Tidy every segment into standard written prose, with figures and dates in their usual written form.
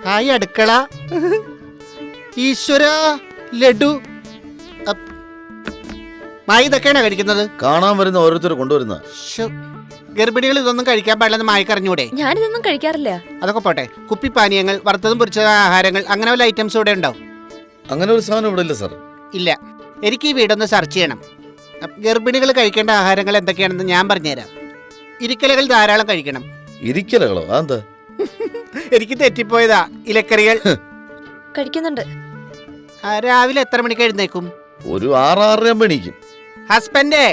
Hi അടുക്കള. ഈശ്വര, ലഡു. മായി ഇതൊക്കെയാണോ കഴിക്കുന്നത്? കാണാൻ വരുന്ന ഓരോരുത്തർ കൊണ്ടുവരുന്ന. ഗർഭിണികൾ ഇതൊന്നും കഴിക്കാൻ പാടില്ലെന്ന് മായക്ക് അറിഞ്ഞൂടെ? ഞാനിതൊന്നും കഴിക്കാറില്ല. അതൊക്കെ പോട്ടെ, കുപ്പിപ്പാനീയങ്ങൾ, വറുത്തതും പൊരിച്ചതും ആഹാരങ്ങൾ, അങ്ങനെ വല്ല ഐറ്റംസ് ഇവിടെ ഉണ്ടോ? അങ്ങനെ ഒരു സാധനം ഇവിടെ ഇല്ല സാർ. ഇല്ല. എനിക്ക് ഈ വീടൊന്ന് സെർച്ച് ചെയ്യണം. ഗർഭിണികൾ കഴിക്കേണ്ട ആഹാരങ്ങൾ എന്തൊക്കെയാണെന്ന് ഞാൻ പറഞ്ഞുതരാം. ഇരിക്കലകൾ ധാരാളം കഴിക്കണം. ഇരിക്കലകളോ? അതെന്താ? എനിക്ക് തെറ്റിപ്പോയതാ. ഇലക്കറികൾ കഴിക്കുന്നുണ്ട്. രാവിലെ എത്ര മണിക്ക് എഴുന്നേക്കും? ഒരു 6-6:30 എണീക്കും. ഹസ്ബൻഡേ,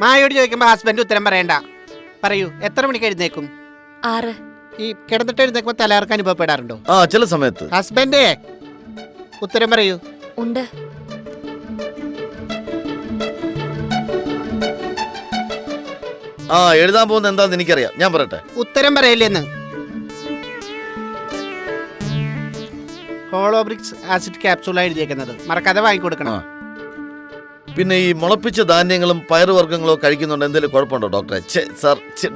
മായോട് ചോദിക്കുമ്പോ ഹസ്ബൻഡ് ഉത്തരം പറയണ്ട. പറയൂ, എത്ര മണിക്ക് എഴുന്നേക്കും? 6. ഈ കിടന്നിട്ട് എഴുന്നേക്കുമ്പോ തലകർക്ക് അനുഭവപ്പെടാറുണ്ടോ? ആ, ചില സമയത്ത്. ഹസ്ബൻഡേ, ഉത്തരം പറയൂ. ഉണ്ട്. ആ, എഴുതാൻ പോകുന്നത് എന്താന്ന് എനിക്കറിയാം, ഞാൻ പറയട്ടെ. ഉത്തരം പറയില്ലെന്ന്. Hollow bricks acid ക്യാപ്സൂളാണ് എഴുതിയേക്കുന്നത്. മറക്കാതെ വാങ്ങിക്കൊടുക്കണം. പിന്നെ ഈ മുളപ്പിച്ച ധാന്യങ്ങളും പയറുവർഗ്ഗങ്ങളോ കഴിക്കുന്നുണ്ട് എന്തെങ്കിലും കുഴപ്പമുണ്ടോ ഡോക്ടറെ?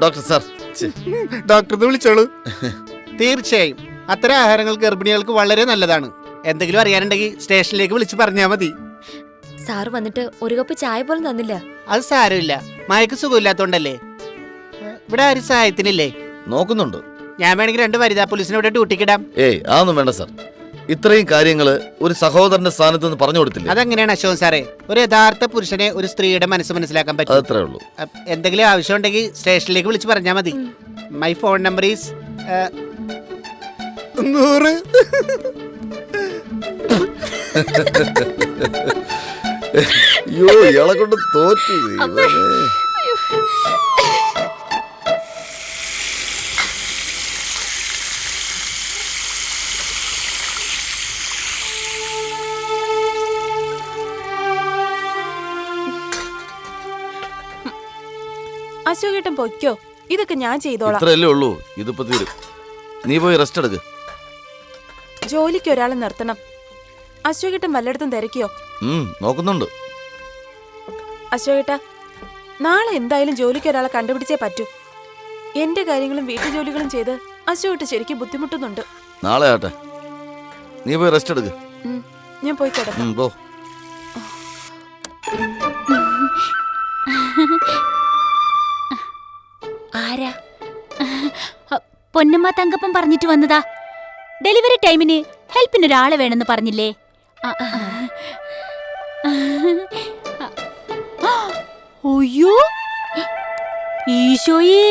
ഡോക്ടർ സാർ, ഡോക്ടറെ വിളിച്ചോളൂ. തീർച്ചയായും അത്തരം ആഹാരങ്ങൾ ഗർഭിണികൾക്ക് വളരെ നല്ലതാണ്. എന്തെങ്കിലും അറിയാനുണ്ടെങ്കിൽ സ്റ്റേഷനിലേക്ക് വിളിച്ച് പറഞ്ഞാൽ മതി. സാറ് വന്നിട്ട് ഒരു കപ്പ് ചായ പോലും തന്നില്ല. അത് സാരമില്ല, മായക്ക് സുഖമില്ലാത്തോണ്ടല്ലേ. ഇവിടെ ആരും സഹായത്തിനില്ലേ? നോക്കുന്നുണ്ട്. ഞാൻ വേണമെങ്കിൽ 2 വനിതാ പോലീസിനെ ഇവിടെ ഡ്യൂട്ടിക്കിടാം. ഏയ്, അതൊന്നും വേണ്ട സാർ. ഇത്രയും കാര്യങ്ങള് ഒരു സഹോദരന്റെ സ്ഥാനത്ത് നിന്ന് പറഞ്ഞു കൊടുത്തില്ല. അതെങ്ങനെയാണ് അശോക് സാറേ? ഒരു യഥാർത്ഥ പുരുഷനെ ഒരു സ്ത്രീയുടെ മനസ്സ് മനസ്സിലാക്കാൻ പറ്റും. അത്രേ ഉള്ളൂ. എന്തെങ്കിലും ആവശ്യം ഉണ്ടെങ്കിൽ സ്റ്റേഷനിലേക്ക് വിളിച്ച് പറഞ്ഞാൽ മതി. My phone number is 100. അയ്യോ, ഇയാളെ കൊണ്ട് തോറ്റു. അശോകേട്ടൻ പൊയ്ക്കോ, ഇതൊക്കെ ഞാൻ ചെയ്തോളാം. ഇത്രയല്ലേ ഉള്ളൂ, ഇതിപ്പോ തീരും. നീ പോയി റെസ്റ്റ് എടുക്ക്. ജോലിക്ക് ഒരാളെ നിർത്തണം. അശോകേട്ടൻ വല്ലയിടത്തും തിരക്കിയോ? നോക്കുന്നുണ്ട്. അശോകേട്ട, നാളെ എന്തായാലും ജോലിക്ക് ഒരാളെ കണ്ടുപിടിച്ചേ പറ്റൂ. എന്റെ കാര്യങ്ങളും വീട്ടു ജോലികളും ചെയ്ത് അശോകേട്ട ശരിക്കും ബുദ്ധിമുട്ടുന്നുണ്ട്. നാളെ ആട്ടെ, നീ പോയി റെസ്റ്റ് എടുക്ക്. ഞാൻ പോയി കിടക്കാം. പോ. ആരാ? പൊന്നമ്മ തങ്കപ്പം പറഞ്ഞിട്ട് വന്നതാ. ഡെലിവറി ടൈമിന് ഹെൽപ്പിന് ഒരാളെ വേണമെന്ന് പറഞ്ഞില്ലേ? അയ്യോ ഈശോയേ,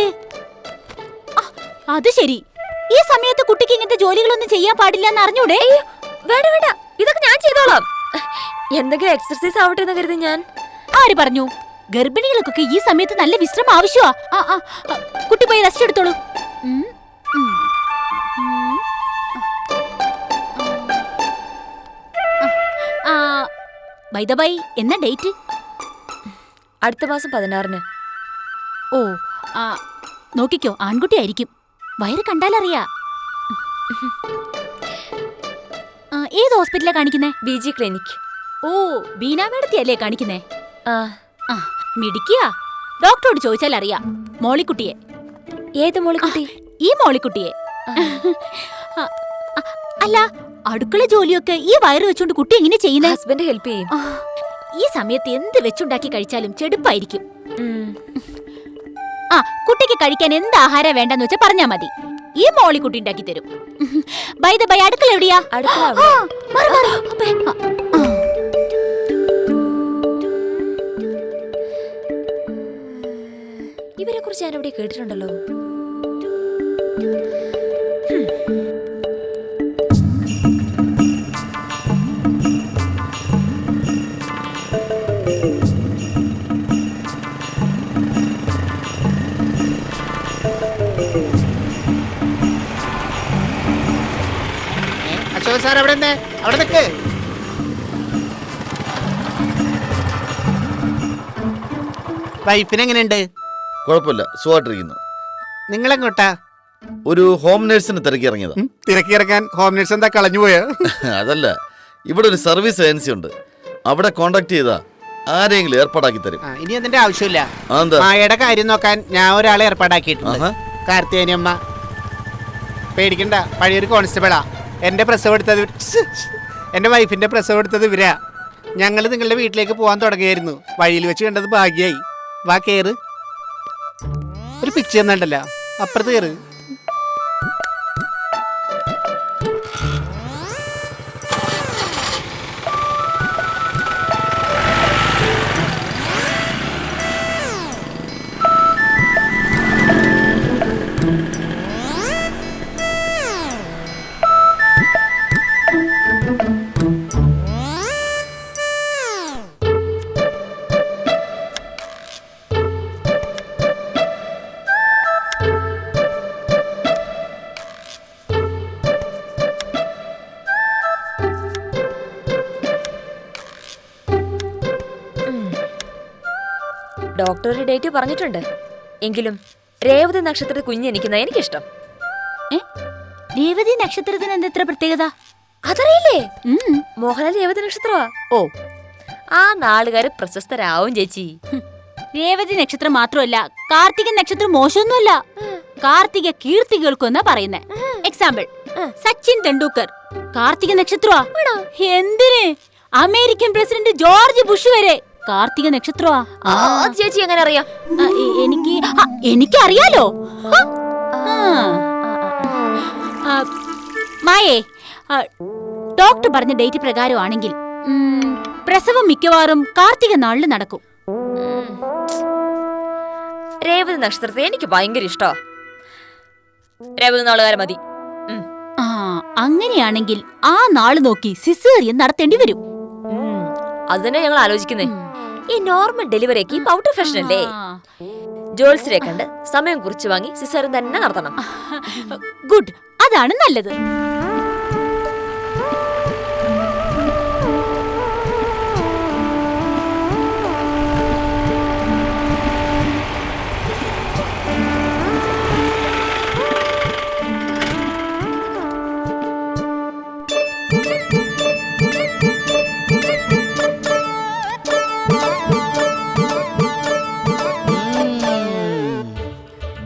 അത് ശരി. ഈ സമയത്ത് കുട്ടിക്ക് ഇങ്ങനത്തെ ജോലികളൊന്നും ചെയ്യാൻ പാടില്ല എന്ന് അറിഞ്ഞൂടെ? വേണ്ട വേണ്ട, ഇതൊക്കെ ഞാൻ ചെയ്തോളാം. എന്തെങ്കിലും എക്സർസൈസ് ആവട്ടെ എന്ന് കരുതി ഞാൻ. ആര് പറഞ്ഞു? ഗർഭിണികൾക്കൊക്കെ ഈ സമയത്ത് നല്ല വിശ്രമം ആവശ്യമാ. കുട്ടി പോയി റെസ്റ്റ് എടുത്തോളൂ. ബൈ ദ ബൈ, എന്നാ ഡേറ്റ്? അടുത്ത മാസം 16-ന്. ഓ, നോക്കിക്കോ, ആൺകുട്ടി ആയിരിക്കും. വയറ് കണ്ടാലറിയാ. ഏത് ഹോസ്പിറ്റലാ കാണിക്കുന്നേ? BG clinic. ഓ, ബീന മേഡത്തിയല്ലേ കാണിക്കുന്നേ? മിടിക്കുക. ഡോക്ടറോട് ചോദിച്ചാൽ അറിയാം മോളിക്കുട്ടിയെ. ഏത് മോളിക്കുട്ടി? ഈ മോളിക്കുട്ടിയെ. അല്ല, അടുക്കള ജോലിയൊക്കെ ഈ വയറ് വെച്ചോണ്ട് കുട്ടി എങ്ങനെ ചെയ്യുന്നത്? ഹസ്ബൻഡ് ഹെൽപ്പ് ചെയ്യും. ഈ സമയത്ത് എന്ത് വെച്ചുണ്ടാക്കി കഴിച്ചാലും ചെടുപ്പായിരിക്കും. കുട്ടിക്ക് കഴിക്കാൻ എന്ത് ആഹാരം വേണ്ടെന്ന് വെച്ചാൽ പറഞ്ഞാ മതി. ഈ മോളിക്കുട്ടി ഉണ്ടാക്കി തരും. ബൈ ദ ബൈ, അടുക്കള എവിടെയാ? ഇവരെ കുറിച്ച് ഞാൻ എവിടെ കേട്ടിട്ടുണ്ടല്ലോ. അശോക് സാർ അവിടെ നിൽക്ക്. വൈഫിന് എങ്ങനെയുണ്ട്? കുഴപ്പമില്ല, സുഖമായിട്ടിരിക്കുന്നു. നിങ്ങളെങ്ങോട്ടാ? ഒരു ഹോം നേഴ്സിനെ തിരക്കി ഇറങ്ങിയതാ. തിരക്കിയിറക്കാൻ ഹോം നേഴ്സ് എന്താ കളഞ്ഞു പോയാ? അതല്ല, ഇവിടെ ഒരു സർവീസ് ഏജൻസി ഉണ്ട്. അവിടെ കോണ്ടാക്ട് ചെയ്താ ആരെങ്കിലും ഏർപ്പാടാക്കി തരും. ഇനി അതിന്റെ ആവശ്യമില്ല. മായയുടെ കാര്യം നോക്കാൻ ഞാൻ ഒരാളെ ഏർപ്പാടാക്കിയിട്ടുണ്ട്. കാർത്തികേയനമ്മ. പേടിക്കണ്ട, പഴയൊരു കോൺസ്റ്റബിളാ. എൻ്റെ പ്രസവം എടുത്തത് എൻ്റെ വൈഫിൻ്റെ പ്രസവം എടുത്തത് ഇവരാ. ഞങ്ങൾ നിങ്ങളുടെ വീട്ടിലേക്ക് പോകാൻ തുടങ്ങിയായിരുന്നു. വഴിയിൽ വെച്ച് കണ്ടത് ഭാഗ്യായി. വാ കയറ്. ഒരു പിച്ച് തന്നിട്ടല്ല, അപ്പുറത്ത് കയറ്. ഡോക്ടർ ഒരു ഡേറ്റ് പറഞ്ഞിട്ടുണ്ട്. എങ്കിലും രേവതി നക്ഷത്രത്തിൽ കുഞ്ഞെനിക്കുന്ന എനിക്കിഷ്ടം. രേവതി നക്ഷത്രത്തിന് എന്താ പ്രത്യേകത? അതറിയില്ലേ? മോഹൻലാൽ രേവതി നക്ഷത്രമാ. ഓ, ആ നാളുകാര് പ്രശസ്തരാവും ചേച്ചി. രേവതി നക്ഷത്രം മാത്രമല്ല, കാർത്തിക നക്ഷത്രം മോശമൊന്നുമല്ല. കാർത്തിക കീർത്തി കേൾക്കുമെന്നാ പറയുന്നേ. എക്സാമ്പിൾ, സച്ചിൻ തെണ്ടുൽക്കർ കാർത്തിക നക്ഷത്രമാ. എന്തിന്? അമേരിക്കൻ പ്രസിഡന്റ് ജോർജ് ബുഷ് വരെ കാർത്തിക നക്ഷത്രമാ. ചേച്ചി എങ്ങനെ അറിയാം? എനിക്കറിയാലോ. മായേ, ഡോക്ടർ പറഞ്ഞ ഡേറ്റ് പ്രകാരമാണെങ്കിൽ പ്രസവം മിക്കവാറും കാർത്തിക നാളിൽ നടക്കും. രേവതി നക്ഷത്രത്തെ എനിക്ക് ഭയങ്കര ഇഷ്ടോ. രേവതി നാളുകാരെ മതി. അങ്ങനെയാണെങ്കിൽ ആ നാള് നോക്കി സിസേറിയൻ നടത്തേണ്ടി വരും. അതിനെ ഞങ്ങൾ ആലോചിക്കുന്നേ. ഈ നോർമൽ ഡെലിവറിക്ക് ഔട്ട് ഓഫ് ഫാഷൻ അല്ലേ? ജോൾസിനെ കണ്ട് സമയം കുറിച്ച് വാങ്ങി സിസേറിയൻ തന്നെ നടത്തണം. ഗുഡ്, അതാണ് നല്ലത്.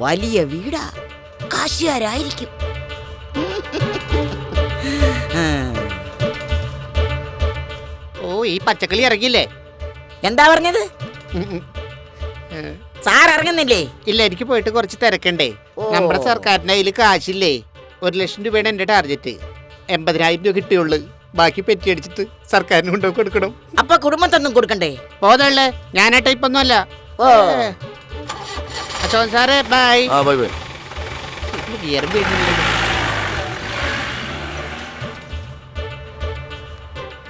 വലിയ വീടാ, കാശുകാരായിരിക്കും. ഓ, ഈ പച്ചക്കളി ഇറങ്ങിയില്ലേ? എന്താ പറഞ്ഞത്? സാർ ഇറങ്ങുന്നില്ലേ? ഇല്ല, എനിക്ക് പോയിട്ട് കുറച്ച് തിരക്കണ്ടേ. നമ്മുടെ സർക്കാരിന്റെ കയ്യിൽ കാശില്ലേ. 1 ലക്ഷം രൂപയുടെ എന്റെ ടാർഗറ്റ്. 80,000 രൂപ കിട്ടിയുള്ളു. ബാക്കി പെറ്റിയടിച്ചിട്ട് സർക്കാരിന് കൊണ്ടുപോയി കൊടുക്കണം. അപ്പൊ കുടുംബത്തൊന്നും കൊടുക്കണ്ടേ? പോതള്ളേ, ഞാനാ ടൈപ്പൊന്നും അല്ല. അശോകൻ സാറേ, ബൈ. Bye bye.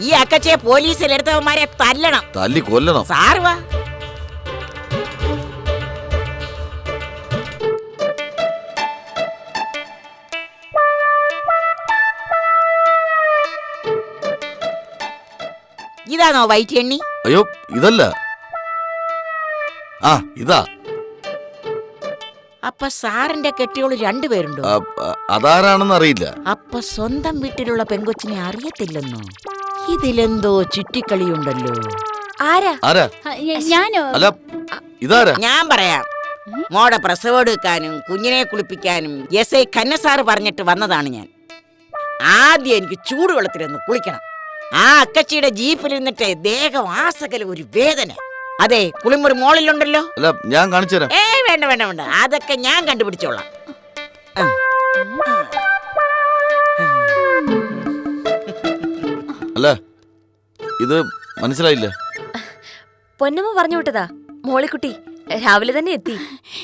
ഈ അക്കച്ചയെ പോലീസിലെടുത്തവന്മാരെ തല്ലണം, തല്ലി കൊല്ലണം. സാറ് വാ. ഇതാണോ വൈറ്റ് എണ്ണി? അയ്യോ, ഇതല്ല. ഇതാ. അപ്പൊ സാറിന്റെ കെട്ടിയോള് 2 പേരുണ്ടോ? അതാരാണെന്ന് അറിയില്ല. അപ്പൊ സ്വന്തം വീട്ടിലുള്ള പെങ്കൊച്ചിനെ അറിയത്തില്ലെന്നോ? ഇതിലെന്തോ ചുറ്റിക്കളിയുണ്ടല്ലോ. ആരാ? ഞാനോ? അല്ല, ഇതാരാ? ഞാൻ പറയാം. മോടെ പ്രസവം എടുക്കാനും കുഞ്ഞിനെ കുളിപ്പിക്കാനും SI കന്നസാറ് പറഞ്ഞിട്ട് വന്നതാണ് ഞാൻ. ആദ്യം എനിക്ക് ചൂടുവെള്ളത്തിലൊന്ന് കുളിക്കണം. ആ അക്കച്ചിയുടെ ജീപ്പിലിരുന്നിട്ട് ദേഹം ആസകല ഒരു വേദന. അതെ, കുളിമുറി മോളിലുണ്ടല്ലോ. അല്ല, ഞാൻ കാണിച്ചു തരാം. വേണ്ട വേണ്ട വേണ്ട, അതൊക്കെ ഞാൻ കണ്ടുപിടിച്ചോളാം. അല്ല, ഇത് മനസ്സിലായില്ല. പൊന്നമ്മ പറഞ്ഞു വിട്ടതാ. മോളിക്കുട്ടി രാവിലെ തന്നെ എത്തി.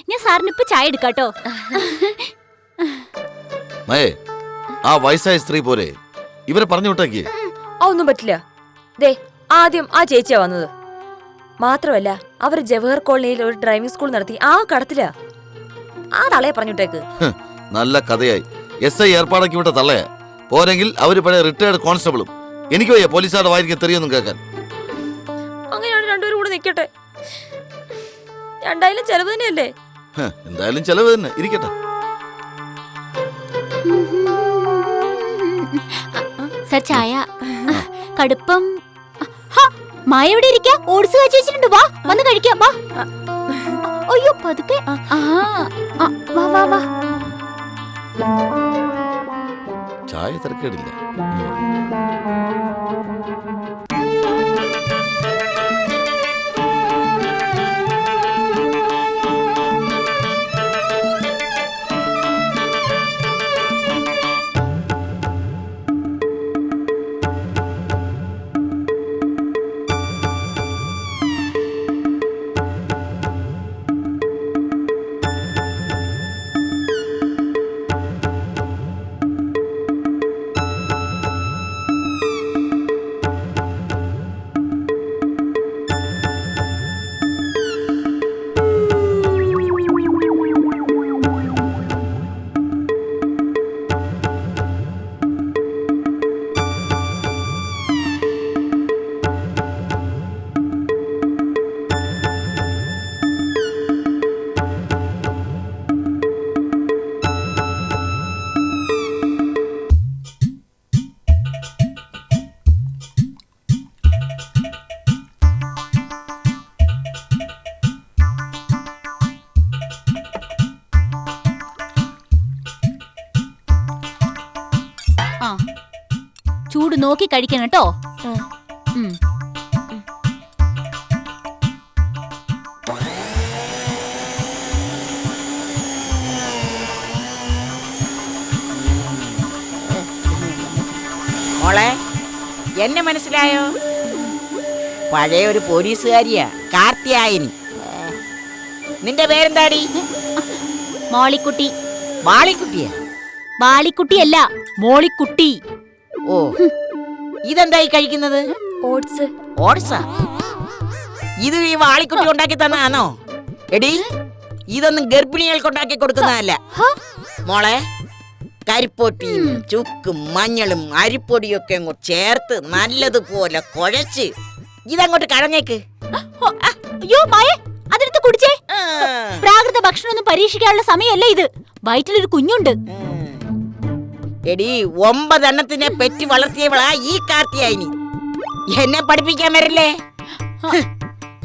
ഞാൻ സാറിന് ഇപ്പൊ ചായ എടുക്കാട്ടോ. മയേ, ആ വയസ്സായ സ്ത്രീ പോലെ ഇവരെ പറഞ്ഞു വിട്ടേക്ക്. ഒന്നും പറ്റില്ല. ദേ, ആദ്യം ആ ചേച്ചിയാ വന്നത്. മാത്രമല്ല, അവർ ജവഹർ കോളനിയിൽ ഒരു ഡ്രൈവിംഗ് സ്കൂൾ നടത്തി ആ കടത്തില. ആ തളയെ പറഞ്ഞിട്ടേക്ക്. നല്ല കഥയായി. SI ഏർപ്പാടാക്കി വിട്ട തള്ളയാ. പോരെങ്കിൽ അവര് പഴയ റിട്ടയർഡ് കോൺസ്റ്റബിളും. എനിക്ക് വയ്യ പോലീസുകാരുടെ വായിരിക്കും തെറിയൊന്നും കേൾക്കാൻ. അങ്ങനെയാണ് രണ്ടുപേരും കൂടെ നിൽക്കട്ടെ. രണ്ടായാലും ചെലവ് തന്നെയല്ലേ? എന്തായാലും ചെലവ് തന്നെ ഇരിക്കട്ടെ. സർ, ചായ. കടുപ്പം. മായ എവിടെ ഇരിക്കാം? ഓട്സ് കാച്ചി വെച്ചിട്ടുണ്ട്. വാ, വന്ന് കഴിക്കാം. വാ. അയ്യോ, പതുക്കെ. വാ വാ വാ. ചായ തിരക്കേടില്ല. ആ ചൂട് നോക്കി കഴിക്കണം കേട്ടോ. ഉം. മോളെ എന്നെ മനസ്സിലായോ? പഴയ ഒരു പോലീസുകാരിയാ, കാർത്തിയായനി. നിന്റെ പേരെന്താടി? മോളിക്കുട്ടി. വാളിക്കുട്ടിയാ? ബാളിക്കുട്ടിയല്ല, മോളിക്കുട്ടി. ഓ, ഇതെന്തായി കഴിക്കുന്നത്? ഓട്സ്. ഓട്സാ? ഇത് ഈ വാളിക്കുട്ടി ഉണ്ടാക്കി തന്നതാണോ? എടി, ഇതൊന്നും ഗർഭിണികൾക്ക് ഉണ്ടാക്കി കൊടുക്കുന്നതല്ല മോളെ. കരിപ്പൊട്ടിയും ചുക്കും മഞ്ഞളും അരിപ്പൊടിയും ഒക്കെ അങ്ങോട്ട് ചേർത്ത് നല്ലതുപോലെ കുഴച്ച് ഇതങ്ങോട്ട് കഴഞ്ഞേക്ക്. അയ്യോ മായ, അതെടുത്ത് കുടിച്ചേ. പ്രാകൃത ഭക്ഷണം ഒന്നും പരീക്ഷിക്കാനുള്ള സമയമല്ല ഇത്. വയറ്റിലൊരു കുഞ്ഞുണ്ട്. എടി, 9 എണ്ണത്തിനെ പെറ്റി വളർത്തിയവളാ ഈ കാർത്തിയായിനി. എന്നെ പഠിപ്പിക്കാൻ വരില്ലേ?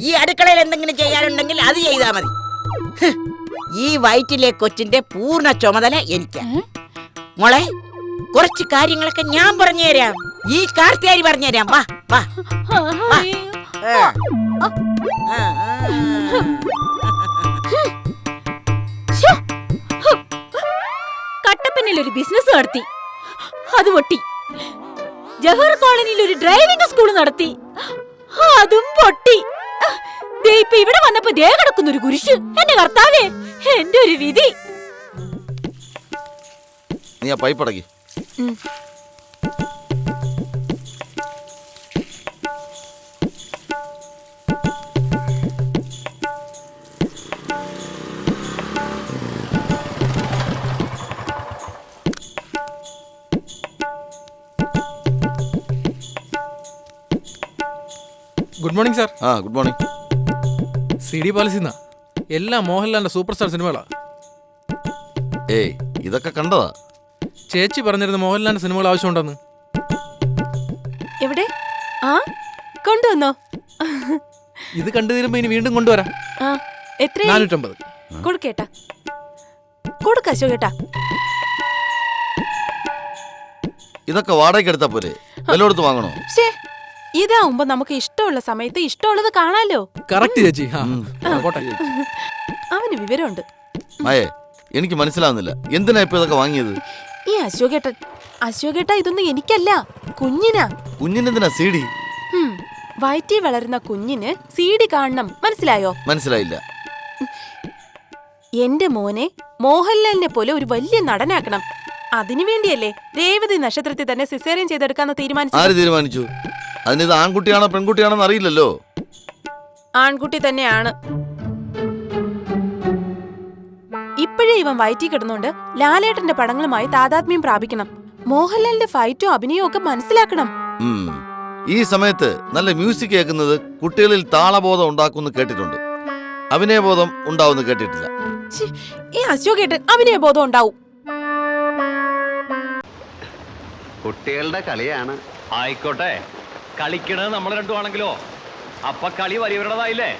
ഈ അടുക്കളയിൽ എന്തെങ്കിലും ചെയ്യാനുണ്ടെങ്കിൽ അത് ചെയ്താ മതി. ഈ വയറ്റിലെ കൊച്ചിന്റെ പൂർണ്ണ ചുമതല എനിക്കാ. മോളെ, കുറച്ച് കാര്യങ്ങളൊക്കെ ഞാൻ പറഞ്ഞു തരാം. ഈ കാർത്തിയായി പറഞ്ഞു തരാം. വാ വാ. കട്ടപ്പനയിൽ ഒരു ബിസിനസ് നടത്തി, അത് പൊട്ടി. ജവഹർ കോളനിയിൽ ഒരു ഡ്രൈവിംഗ് സ്കൂൾ നടത്തി, അതും പൊട്ടി. ഇപ്പൊ ഇവിടെ വന്നപ്പോ ദേ കിടക്കുന്ന ഒരു കുരിശ്. എന്റെ കർത്താവേ, എന്റെ ഒരു വിധി. നീ ആ പൈപ്പടക്കി. Good morning sir. ആ, ഗുഡ് മോർണിംഗ്. CD പാലസിന്നാ. എല്ലാം മോഹൻലാലിന്റെ സൂപ്പർ സ്റ്റാർ സിനിമകളാ. ഏയ്, ഇതൊക്കെ കണ്ടതാ. ചേച്ചി പറഞ്ഞിരുന്ന മോഹൻലാലിന്റെ സിനിമകൾ ആവശ്യമുണ്ടെന്ന്. എവിടെ? ആ, കൊണ്ടുവന്നോ? ഇത് കണ്ടു തീരുമ്പോ ഇനി വീണ്ടും കൊണ്ടുവരാം. ആ, എത്ര? 450. കൊടുക്കേട്ടാ, കൊടുക്ക അശോകേട്ടാ. ഇതൊക്കെ വാടകയ്ക്ക് എടുത്താ പോരെ? വിലകൊടുത്ത് വാങ്ങണോ? ശേ, ഇതാവുമ്പോ നമുക്ക് ഇഷ്ടമുള്ള സമയത്ത് ഇഷ്ടമുള്ളത് കാണാലോ. കറക്റ്റ് ചേച്ചി. കോട്ടെ. അവന് വിവരമുണ്ട്. മായേ, എനിക്ക് മനസ്സിലാവുന്നില്ല, എന്തിനാ ഇപ്പൊ ഇതൊക്കെ വാങ്ങിയത്? ഈ അശോകേട്ടാ ഇതൊന്നും എനിക്കല്ല, കുഞ്ഞിനാ. കുഞ്ഞിനെന്തിനാ CD? വയറ്റി വളരുന്ന കുഞ്ഞിന് CD കാണണം, മനസ്സിലായോ? മനസ്സിലായില്ല. എന്റെ മോനെ മോഹൻലാലിനെ പോലെ ഒരു വലിയ നടനാക്കണം. അതിനുവേണ്ടിയല്ലേ രേവതി നക്ഷത്രത്തിൽ തന്നെ സിസേറിയൻ ചെയ്തെടുക്കാന്ന് തീരുമാനിച്ചു. ആര് തീരുമാനിച്ചു? അതിനിത് ആൺകുട്ടിയാണോ പെൺകുട്ടിയാണോന്ന് അറിയില്ലല്ലോ. ആൺകുട്ടി തന്നെയാണ്. ഇപ്പോഴേ ഇവൻ വയറ്റി കിടന്നുകൊണ്ട് ലാലേട്ടന്റെ പടങ്ങളുമായി താതാത്മ്യം പ്രാപിക്കണം. മോഹൻലാലിന്റെ ഫൈറ്റും അഭിനയവും ഒക്കെ മനസ്സിലാക്കണം. ഈ സമയത്ത് നല്ല മ്യൂസിക് കേൾക്കുന്നത് കുട്ടികളിൽ താളബോധം ഉണ്ടാക്കുമെന്ന് കേട്ടിട്ടുണ്ട്. അഭിനയബോധം ഉണ്ടാവുമെന്ന് കേട്ടിട്ടില്ല. ഈ അശോകേട്ടൻ അഭിനയബോധം ഉണ്ടാവും. കുട്ടികളുടെ കളിയാണ്. ആയിക്കോട്ടെ, കളിക്കണത് നമ്മൾ രണ്ടുമാണെങ്കിലോ അപ്പൊ കളി വലിയവരുടേതായില്ലേ?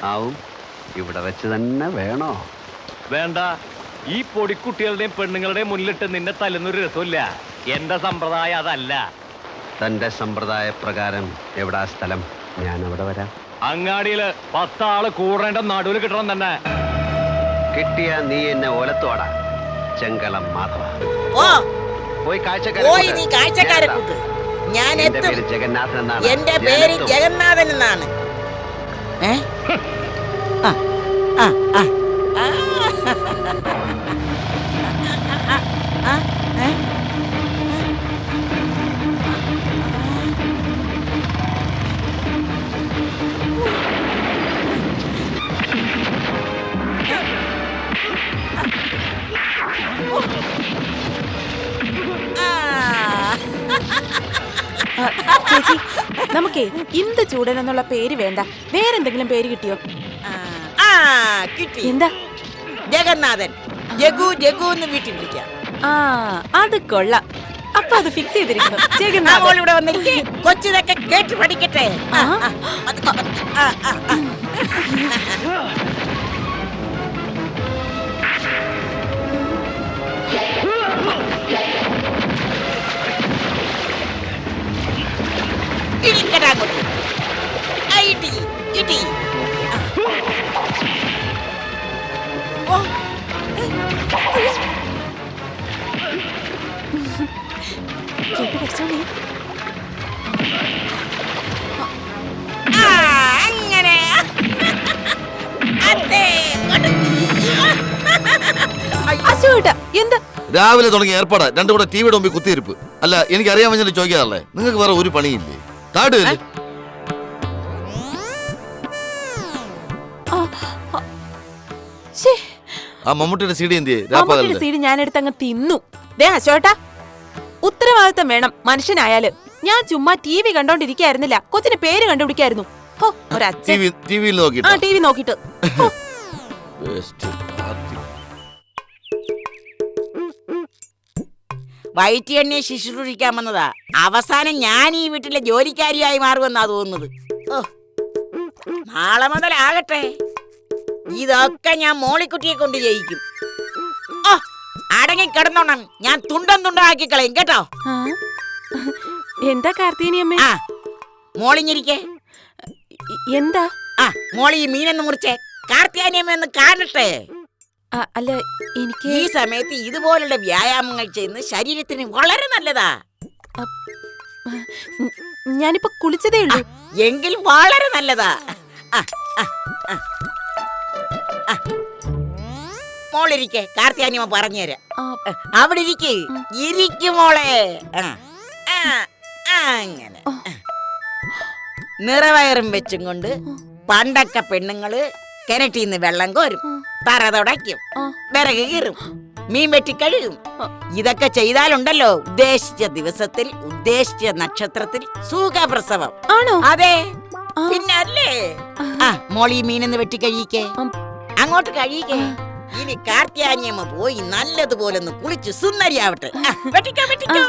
ആവും. ഇവിടെ വെച്ച് തന്നെ വേണോ? വേണ്ട, ഈ പൊടിക്കുട്ടികളുടെയും പെണ്ണുങ്ങളുടെയും മുന്നിലിട്ട് നിന്നെ തല്ലുന്നൊരു രസമില്ല. എന്റെ സമ്പ്രദായം അതല്ല. തന്റെ സമ്പ്രദായ പ്രകാരം എവിടാ സ്ഥലം? ഞാൻ അവിടെ വരാം. അങ്ങാടിയില് 10 ആള് കൂടേണ്ട നടുവിൽ കിട്ടണം തന്നെ. കിട്ടിയ നീ എന്നെ ഓലത്തോടാ. ചെങ്കളം മാധവ. ഓ പോയി പോയി നീ കാഴ്ചക്കാരെ കൂട്ട്. ഞാൻ എന്റെ എത്തും. പേര് ജഗന്നാഥൻ എന്നാണ്. എന്റെ ഞാൻ പേര് എത്തും. ജഗന്നാഥൻ എന്നാണ്. ഏ? ആ, ആ, ആ, ആ. ആ, ഏ? ചേച്ചി, നമുക്കേ ഇന്ത് ചൂടൻ എന്നുള്ള പേര് വേണ്ട, വേറെന്തെങ്കിലും പേര് കിട്ടിയോ? ആ, കിട്ടി. എന്താ? ജഗന്നാഥൻ. ജഗു ജഗു എന്ന് വീട്ടിൽ വിളിക്കാം. ആ, അത് കൊള്ളാം. അപ്പൊ അത് ഫിക്സ് ചെയ്തിരിക്കുന്നു. ആ ജഗന്നാഥൻ. മോൾ ഇവിടെ വന്നിരിക്കേ. കൊച്ചിതൊക്കെ കേട്ട് പഠിക്കട്ടെ. ആ, ആ, ആ, ആ, ആ. ഇരിക്കടാ അങ്ങോട്ട്. ആ, ഇടി, ഇടി. ആ. ഓ, കേട്ട് പഠിച്ചോളൂ. ആ, അങ്ങനെ. അതെ. അശോകേട്ടാ, എന്താ? രാവിലെ തുടങ്ങിയ ഏർപ്പാടാ. രണ്ടും കൂടെ ടിവിയുടെ മുമ്പിൽ കുത്തിയിരിപ്പ്. അല്ല, എനിക്ക് അറിയാൻ വേണ്ടി ചോദിക്കാറല്ലേ, നിങ്ങൾക്ക് വേറെ ഒരു പണിയില്ലേ? കാടുകല്ലേ? ശ്ശേ, ആ മമ്മൂട്ടിയുടെ സീഡി എന്തിയെ? മമ്മൂട്ടിയുടെ രാപ്പകലിന്റെ സീഡി ഞാനെടുത്ത് അങ്ങ് തിന്നു. ദേ അശോകേട്ടാ, ഉത്തരവാദിത്തം വേണം മനുഷ്യനായാല്. ഞാൻ ചുമ്മാ TV കണ്ടോണ്ടിരിക്കായിരുന്നില്ല, കൊച്ചിന്റെ പേര് കണ്ടുപിടിക്കായിരുന്നു. ഹോ, ഒരച്ഛൻ. ടിവിയിൽ ആ, നോക്കിട്ടാ. TV നോക്കിട്ട്. ഹോ. വയറ്റിയെണ്ണയെ ശുശ്രൂഷിക്കാൻ വന്നതാ. അവസാനം ഞാൻ ഈ വീട്ടിലെ ജോലിക്കാരിയായി മാറുമെന്നാ തോന്നുന്നത്. ഓ, നാളെ മുതലാകട്ടെ. ഇതൊക്കെ ഞാൻ മോളിക്കുട്ടിയെ കൊണ്ട് ജയിക്കും. ഓ, അടങ്ങി കിടന്നോണം. ഞാൻ തുണ്ടം തുണ്ടാക്കി കളയും കേട്ടോ. ആ, എന്താ കാർത്തികനി അമ്മേ? ആ, മോളിഞ്ഞിരിക്കേ. എന്താ? ആ, മോളി ഈ മീനെന്ന് മുറിച്ചേ. കാർത്തിയാനിയമ്മ കാണട്ടെ. അല്ല, എനിക്ക് ഈ സമയത്ത് ഇതുപോലുള്ള വ്യായാമങ്ങൾ ചെയ്യുന്നത് ശരീരത്തിന് വളരെ നല്ലതാ. ഞാനിപ്പോ കുളിച്ചതേ ഉള്ളൂ. എങ്കിൽ വളരെ നല്ലതാ. മോളിരിക്കെ, കാർത്തിയാനിയമ്മ പറഞ്ഞുതരാം. അവിടെ ഇരിക്കും മോളെ. അങ്ങനെ നിറവയറും വെച്ചും കൊണ്ട് പണ്ടൊക്കെ പെണ്ണുങ്ങള് കിണറ്റിന്ന് വെള്ളം കോരും, തറ തുടയ്ക്കും, വിറക് കീറും, മീൻ വെട്ടി കഴുകും. ഇതൊക്കെ ചെയ്താലുണ്ടല്ലോ, ഉദ്ദേശിച്ച ദിവസത്തിൽ ഉദ്ദേശിച്ച നക്ഷത്രത്തിൽ സുഖപ്രസവം. ആണോ? അതെ, പിന്നല്ലേ. ആ, മോളി മീനെന്ന് വെട്ടി കഴിയിക്കേ. അങ്ങോട്ട് കഴിയിക്കേ. ഇനി കാർത്തിയാനിയമ്മ പോയി നല്ലതുപോലെ ഒന്ന് കുളിച്ച് സുന്ദരിയാവട്ടെ. വെട്ടിക്കോ, വെട്ടിക്കോ.